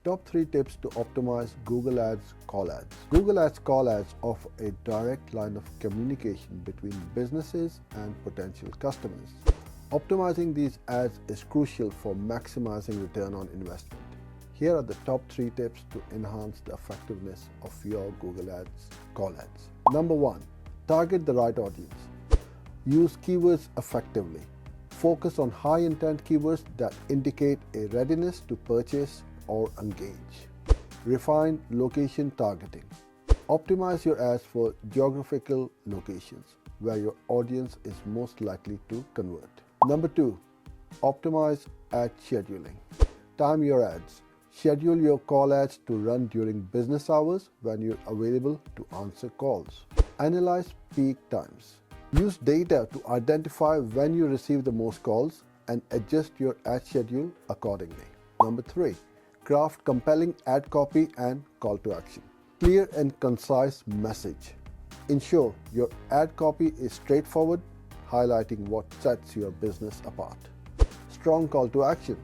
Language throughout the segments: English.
Top 3 tips to optimize Google Ads call ads. Google Ads call ads offer a direct line of communication between businesses and potential customers. Optimizing these ads is crucial for maximizing return on investment. Here are the top 3 tips to enhance the effectiveness of your Google Ads call ads. Number 1. Target the right audience. Use keywords effectively. Focus on high-intent keywords that indicate a readiness to purchase or engage. Refine location targeting. Optimize your ads for geographical locations where your audience is most likely to convert. Number 2. Optimize ad scheduling. Time your ads. Schedule your call ads to run during business hours when you're available to answer calls. Analyze peak times. Use data to identify when you receive the most calls and adjust your ad schedule accordingly. Number 3. Craft compelling ad copy and call to action. Clear and concise message. Ensure your ad copy is straightforward, highlighting what sets your business apart. Strong call to action.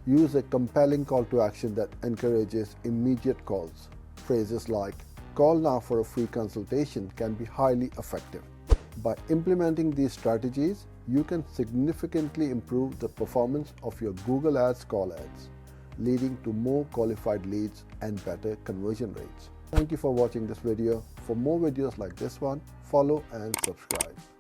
Use a compelling call to action that encourages immediate calls. Phrases like "call now for a free consultation" can be highly effective. By implementing these strategies, you can significantly improve the performance of your Google Ads call ads, leading to more qualified leads and better conversion rates. Thank you for watching this video. For more videos like this one, follow and subscribe.